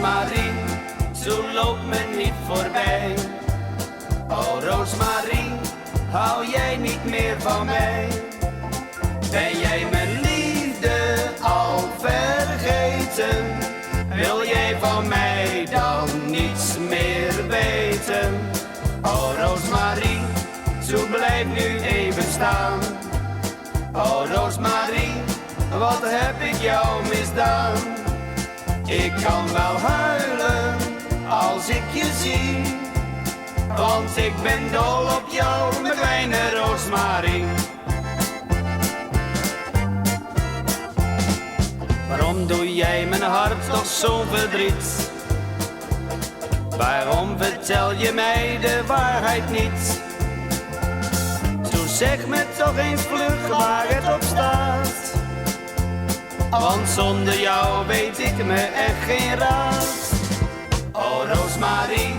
Roosmarie, zo loopt me niet voorbij. Oh Roosmarie, hou jij niet meer van mij? Ben jij mijn liefde al vergeten? Wil jij van mij dan niets meer weten? Oh Roosmarie, zo blijf nu even staan. Oh Roosmarie, wat heb ik jou misdaan? Ik kan wel huilen als ik je zie, want ik ben dol op jou, mijn kleine Roosmarie. Waarom doe jij mijn hart toch zo verdriet? Waarom vertel je mij de waarheid niet? Zo zeg me toch eens vlug waar het op staat, want zonder jou weet ik me echt geen raad. Oh Roosmarie,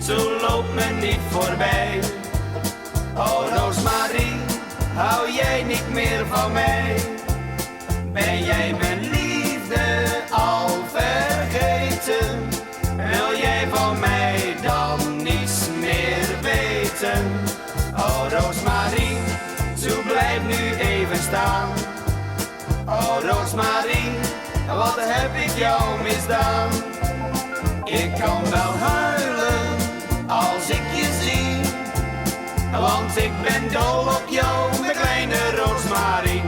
zo loopt me niet voorbij. Oh Roosmarie, hou jij niet meer van mij? Ben jij mijn liefde al vergeten? Wil jij van mij dan niets meer weten? Oh Roosmarie, zo blijf nu even staan. Oh Roosmarie, wat heb ik jou misdaan? Ik kan wel huilen als ik je zie, want ik ben dol op jou, mijn kleine Roosmarie.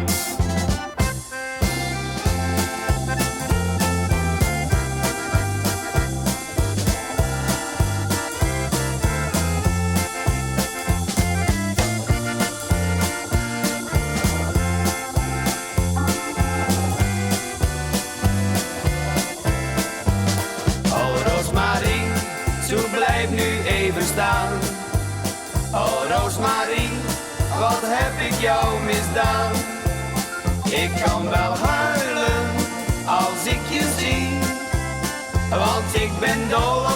Blijf nu even staan. Oh Roosmarie, wat heb ik jou misdaan? Ik kan wel huilen als ik je zie, want ik ben dol